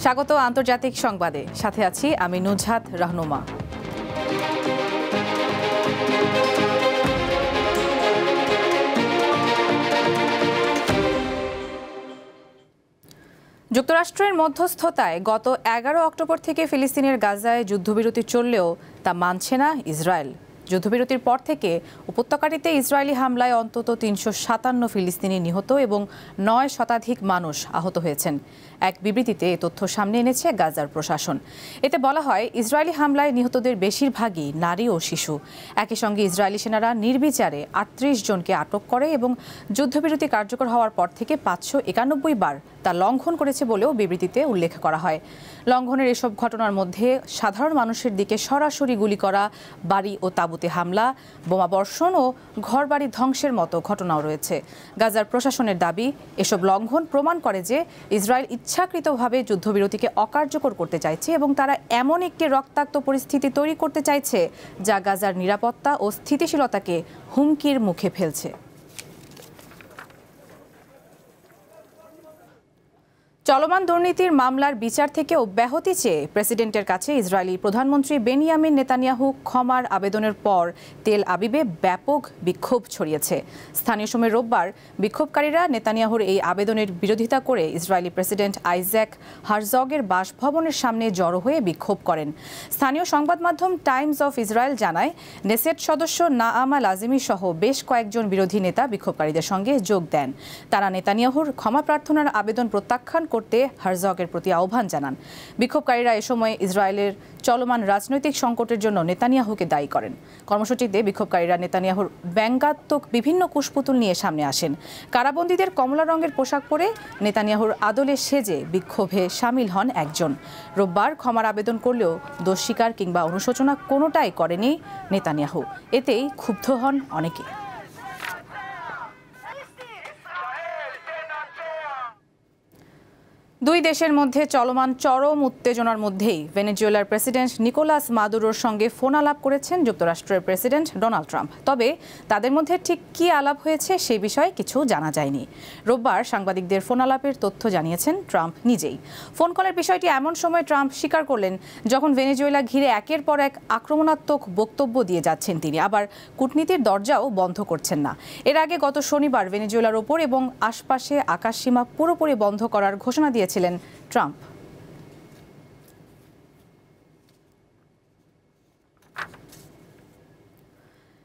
স্বাগত আন্তর্জাতিক সংবাদে, সাথে আছি আমি নুজহাত রাহনুমা। যুক্তরাষ্ট্রের মধ্যস্থতায় গত 11 অক্টোবর থেকে ফিলিস্তিনের গাজায় যুদ্ধবিরতি চললেও তা মানছে না ইসরায়েল। যুদ্ধবিরতির পর থেকে উপত্যকাটিতে ইসরায়েলি হামলায় অন্তত 357 ফিলিস্তিনি নিহত এবং 9 শতাধিক মানুষ আহত হয়েছেন। এক বিবৃতিতে এ তথ্য সামনে এনেছে গাজার প্রশাসন। এতে বলা হয়, ইসরায়েলি হামলায় নিহতদের বেশিরভাগই নারী ও শিশু। একই সঙ্গে ইসরায়েলি সেনারা নির্বিচারে 38 জনকে আটক করে এবং যুদ্ধবিরতি কার্যকর হওয়ার পর থেকে 591 বার তা লঙ্ঘন করেছে বলেও বিবৃতিতে উল্লেখ করা হয়। লঙ্ঘনের এসব ঘটনার মধ্যে সাধারণ মানুষের দিকে সরাসরি গুলি করা, বাড়ি ও তাঁবুতে হামলা, বোমাবর্ষণ ও ঘরবাড়ি ধ্বংসের মতো ঘটনাও রয়েছে। গাজার প্রশাসনের দাবি, এসব লঙ্ঘন প্রমাণ করে যে ইসরায়েল ইচ্ছাকৃতভাবে যুদ্ধবিরতিকে অকার্যকর করতে চাইছে এবং তারা এমন একটি রক্তাক্ত পরিস্থিতি তৈরি করতে চাইছে যা গাজার নিরাপত্তা ও স্থিতিশীলতাকে হুমকির মুখে ফেলছে। চলমান দুর্নীতির মামলার বিচার থেকে অব্যাহতি চেয়ে প্রেসিডেন্টের কাছে ইসরায়েলি প্রধানমন্ত্রী বেনিয়ামিন নেতানিয়াহু ক্ষমার আবেদনের পর তেল আবিবে ব্যাপক বিক্ষোভ ছড়িয়েছে। স্থানীয় সময় রোববার বিক্ষোভকারীরা নেতানিয়াহুর এই আবেদনের বিরোধিতা করে ইসরায়েলি প্রেসিডেন্ট আইজ্যাক হারজগের বাসভবনের সামনে জড়ো হয়ে বিক্ষোভ করেন। স্থানীয় সংবাদ মাধ্যম টাইমস অফ ইসরায়েল জানায়, নেসেট সদস্য নাআমা লাজিমি সহ বেশ কয়েকজন বিরোধী নেতা বিক্ষোভকারীদের সঙ্গে যোগ দেন। তারা নেতানিয়াহুর ক্ষমা প্রার্থনার আবেদন প্রত্যাখ্যান করতে হারজগের প্রতি আহ্বান জানান। বিক্ষোভকারীরা এ সময় ইসরায়েলের চলমান রাজনৈতিক সংকটের জন্য নেতানিয়াহুকে দায়ী করেন। কর্মসূচিতে বিক্ষোভকারীরা নেতানিয়াহুর ব্যঙ্গাত্মক বিভিন্ন কুশপুতুল নিয়ে সামনে আসেন। কারাবন্দীদের কমলা রঙের পোশাক পরে নেতানিয়াহুর আদলে সেজে বিক্ষোভে সামিল হন একজন। রোববার ক্ষমার আবেদন করলেও দোষ স্বীকার কিংবা অনুশোচনা কোনোটাই করেনি নেতানিয়াহু। এতেই ক্ষুব্ধ হন অনেকে। দুই দেশের মধ্যে চলমান চরম উত্তেজনার মধ্যেই ভেনেজুয়েলার প্রেসিডেন্ট নিকোলাস মাদুরোর সঙ্গে ফোন আলাপ করেছেন যুক্তরাষ্ট্রের প্রেসিডেন্ট ডোনাল্ড ট্রাম্প। তবে তাদের মধ্যে ঠিক কী আলাপ হয়েছে সে বিষয়ে কিছু জানা যায়নি। রোববার সাংবাদিকদের ফোন আলাপের তথ্য জানিয়েছেন ট্রাম্প নিজেই। ফোন কলের বিষয়টি এমন সময় ট্রাম্প স্বীকার করলেন যখন ভেনেজুয়েলা ঘিরে একের পর এক আক্রমণাত্মক বক্তব্য দিয়ে যাচ্ছেন তিনি, আবার কূটনীতির দরজাও বন্ধ করছেন না। এর আগে গত শনিবার ভেনেজুয়েলার ওপর এবং আশপাশে আকাশসীমা পুরোপুরি বন্ধ করার ঘোষণা দিয়েছিলেন ট্রাম্প।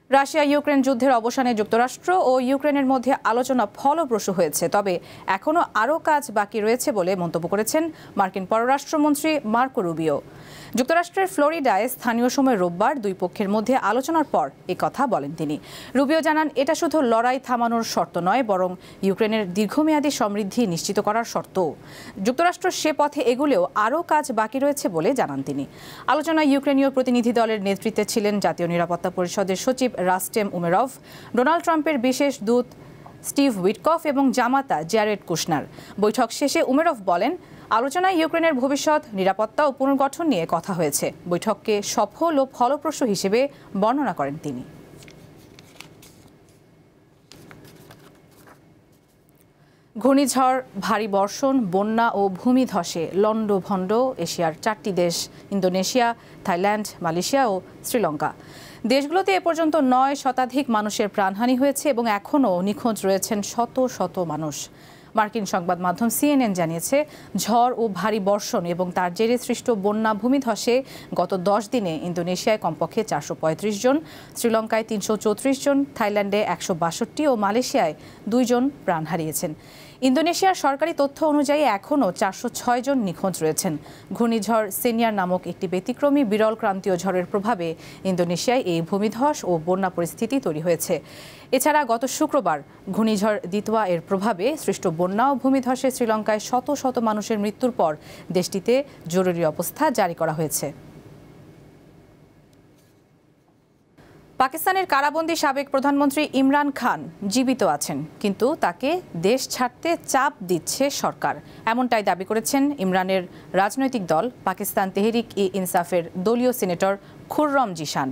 রাশিয়া ইউক্রেন যুদ্ধের অবসানে যুক্তরাষ্ট্র ও ইউক্রেনের মধ্যে আলোচনা ফলপ্রসূ হয়েছে, তবে এখনও আরও কাজ বাকি রয়েছে বলে মন্তব্য করেছেন মার্কিন পররাষ্ট্রমন্ত্রী মার্কো রুবিও। যুক্তরাষ্ট্রের ফ্লোরিডায় স্থানীয় সময় রোববার দুই পক্ষের মধ্যে আলোচনার পর এ কথা বলেন তিনি। রুবিও জানান, এটা শুধু লড়াই থামানোর শর্ত নয়, বরং ইউক্রেনের দীর্ঘমেয়াদী সমৃদ্ধি নিশ্চিত করার শর্তও। যুক্তরাষ্ট্র সে পথে এগুলেও আরও কাজ বাকি রয়েছে বলে জানান তিনি। আলোচনায় ইউক্রেনীয় প্রতিনিধি দলের নেতৃত্বে ছিলেন জাতীয় নিরাপত্তা পরিষদের সচিব রাস্টেম উমেরভ, ডোনাল্ড ট্রাম্পের বিশেষ দূত স্টিভ উইটকফ এবং জামাতা জ্যারেড কুশনার। বৈঠক শেষে উমেরভ বলেন, আলোচনায় ইউক্রেনের ভবিষ্যৎ, নিরাপত্তা ও পুনর্গঠন নিয়ে কথা হয়েছে। বৈঠককে সফল ও ফলপ্রসূ হিসেবে বর্ণনা করেন তিনি। ঘূর্ণিঝড়, ভারী বর্ষণ, বন্যা ও ভূমিধসে লণ্ডভণ্ড এশিয়ার 4টি দেশ ইন্দোনেশিয়া, থাইল্যান্ড, মালয়েশিয়া ও শ্রীলঙ্কা। দেশগুলোতে এ পর্যন্ত 9 শতাধিক মানুষের প্রাণহানি হয়েছে এবং এখনও নিখোঁজ রয়েছেন শত শত মানুষ। মার্কিন সংবাদ মাধ্যম CNN জানিয়েছে, ঝড় ও ভারী বর্ষণ এবং তার জেরে সৃষ্ট বন্যা ভূমিধসে গত 10 দিনে ইন্দোনেশিয়ায় কমপক্ষে 435 জন, শ্রীলঙ্কায় 334 জন, থাইল্যান্ডে 162 ও মালয়েশিয়ায় 2 জন প্রাণ হারিয়েছেন। ইন্দোনেশিয়ার সরকারি তথ্য অনুযায়ী এখনও 406 জন নিখোঁজ রয়েছেন। ঘূর্ণিঝড় সেনিয়ার নামক একটি ব্যতিক্রমী বিরল ক্রান্তীয় ঝড়ের প্রভাবে ইন্দোনেশিয়ায় এই ভূমিধস ও বন্যা পরিস্থিতি তৈরি হয়েছে। এছাড়া গত শুক্রবার ঘূর্ণিঝড় দিতোয়া এর প্রভাবে সৃষ্ট বন্যা ও ভূমিধসে শ্রীলঙ্কায় শত শত মানুষের মৃত্যুর পর দেশটিতে জরুরি অবস্থা জারি করা হয়েছে। পাকিস্তানের কারাবন্দী সাবেক প্রধানমন্ত্রী ইমরান খান জীবিত আছেন, কিন্তু তাকে দেশ ছাড়তে চাপ দিচ্ছে সরকার, এমনটাই দাবি করেছেন ইমরানের রাজনৈতিক দল পাকিস্তান তেহরিক-ই-ইনসাফের দলীয় সিনেটর খুররম জিশান।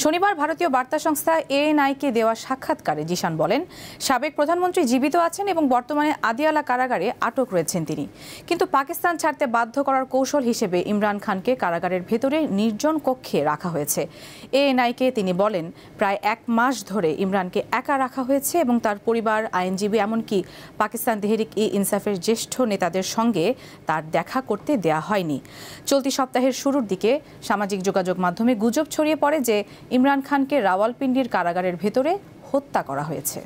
শনিবার ভারতীয় বার্তা সংস্থা ANI-কে দেওয়া সাক্ষাৎকারে জিশান বলেন, সাবেক প্রধানমন্ত্রী জীবিত আছেন এবং বর্তমানে আদিয়ালা কারাগারে আটক রয়েছেন তিনি। কিন্তু পাকিস্তান ছাড়তে বাধ্য করার কৌশল হিসেবে ইমরান খানকে কারাগারের ভেতরে নির্জন কক্ষে রাখা হয়েছে। ANI-কে তিনি বলেন, প্রায় 1 মাস ধরে ইমরানকে একা রাখা হয়েছে এবং তার পরিবার, আইনজীবী, এমনকি পাকিস্তান তেহরিক-ই-ইনসাফের জ্যেষ্ঠ নেতাদের সঙ্গে তার দেখা করতে দেয়া হয়নি। চলতি সপ্তাহের শুরুর দিকে সামাজিক যোগাযোগ মাধ্যমে গুজব ছড়িয়ে পড়ে যে ইমরান খানকে রাওয়ালপিন্ডির কারাগারের ভেতরে হত্যা করা হয়েছে।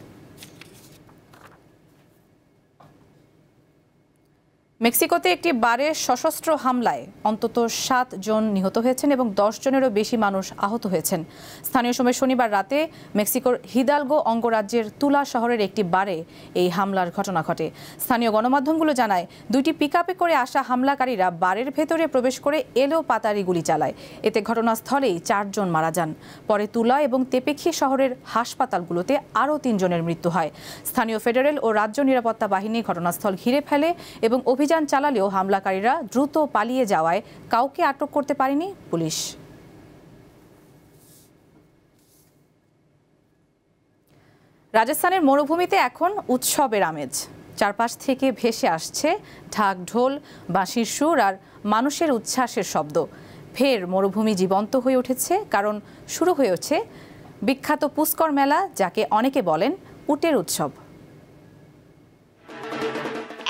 মেক্সিকোতে একটি বারে সশস্ত্র হামলায় অন্তত 7 জন নিহত হয়েছেন এবং 10 জনেরও বেশি মানুষ আহত হয়েছেন। স্থানীয় সময় শনিবার রাতে মেক্সিকোর হিদালগো অঙ্গরাজ্যের তুলা শহরের একটি বারে এই হামলার ঘটনা ঘটে। স্থানীয় গণমাধ্যমগুলো জানায়, 2টি পিকআপে করে আসা হামলাকারীরা বারের ভেতরে প্রবেশ করে এলো পাতারি গুলি চালায়। এতে ঘটনাস্থলেই 4 জন মারা যান। পরে তুলা এবং তেপেখি শহরের হাসপাতালগুলোতে আরও 3 জনের মৃত্যু হয়। স্থানীয় ফেডারেল ও রাজ্য নিরাপত্তা বাহিনী ঘটনাস্থল ঘিরে ফেলে এবং অভিযান চালালেও হামলাকারীরা দ্রুত পালিয়ে যাওয়ায় কাউকে আটক করতে পারেনি পুলিশ। রাজস্থানের মরুভূমিতে এখন উৎসবের আমেজ। চারপাশ থেকে ভেসে আসছে ঢাক, ঢোল, বাঁশির সুর আর মানুষের উচ্ছ্বাসের শব্দ। ফের মরুভূমি জীবন্ত হয়ে উঠেছে, কারণ শুরু হয়েছে বিখ্যাত পুষ্কর মেলা, যাকে অনেকে বলেন উটের উৎসব।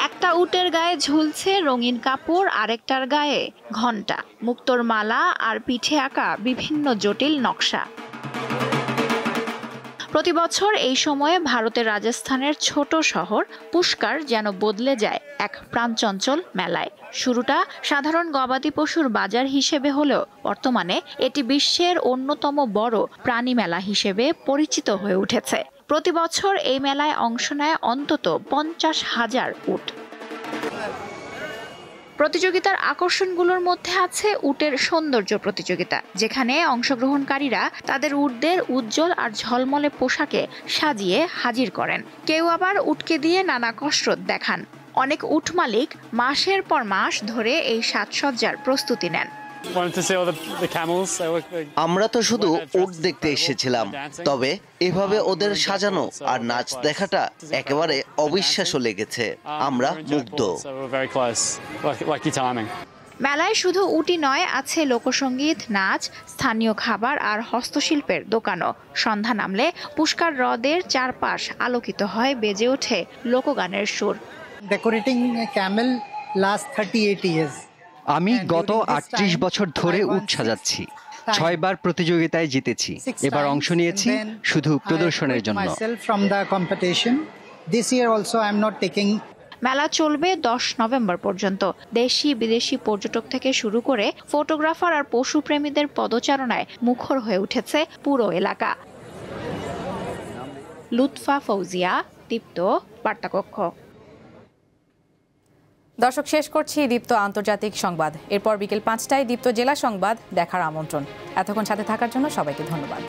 একটা উটের গায়ে ঝুলছে রঙিন কাপড়, আরেকটার গায়ে ঘণ্টা, মুক্তোর মালা আর পিঠে আঁকা বিভিন্ন জটিল নকশা। প্রতি বছর এই সময়ে ভারতের রাজস্থানের ছোট শহর পুষ্কর যেন বদলে যায় এক প্রাণচঞ্চল মেলায়। শুরুটা সাধারণ গবাদি পশুর বাজার হিসেবে হলেও বর্তমানে এটি বিশ্বের অন্যতম বড় প্রাণী মেলা হিসেবে পরিচিত হয়ে উঠেছে। প্রতি বছর এই মেলায় অংশ নেয় অন্তত 50,000 উট। প্রতিযোগিতার আকর্ষণগুলোর মধ্যে আছে উটের সৌন্দর্য প্রতিযোগিতা, যেখানে অংশগ্রহণকারীরা তাদের উটদের উজ্জ্বল আর ঝলমলে পোশাকে সাজিয়ে হাজির করেন। কেউ আবার উটকে দিয়ে নানা কসরত দেখান। অনেক উট মালিক মাসের পর মাস ধরে এই সাজসজ্জার প্রস্তুতি নেন। আমরা তো শুধু উট দেখতে এসেছিলাম, তবে এভাবে ওদের সাজানো আর নাচ দেখাটা একেবারে অবিশ্বাস্য লেগেছে। আমরা মুগ্ধ। মেলায় শুধু উটি নয়, আছে লোকসঙ্গীত, নাচ, স্থানীয় খাবার আর হস্তশিল্পের দোকানও। সন্ধ্যা নামলে পুষ্কর হ্রদের চারপাশ আলোকিত হয়, বেজে ওঠে লোকগানের সুর। Decorating Camel last 38 years. আমি গত 38 বছর ধরে উট সাজাচ্ছি। 6 বার প্রতিযোগিতায় জিতেছি। এবার অংশ নিয়েছি শুধু প্রদর্শনের জন্য। মেলা চলবে 10 নভেম্বর পর্যন্ত। দেশি বিদেশি পর্যটক থেকে শুরু করে ফটোগ্রাফার আর পশুপ্রেমীদের পদচারণায় মুখর হয়ে উঠেছে পুরো এলাকা। লুৎফা ফৌজিয়া, দীপ্ত, বার্তাকক্ষ। দর্শক, শেষ করছি দীপ্ত আন্তর্জাতিক সংবাদ। এরপর বিকেল 5টায় দীপ্ত জেলা সংবাদ দেখার আমন্ত্রণ। এতক্ষণ সাথে থাকার জন্য সবাইকে ধন্যবাদ।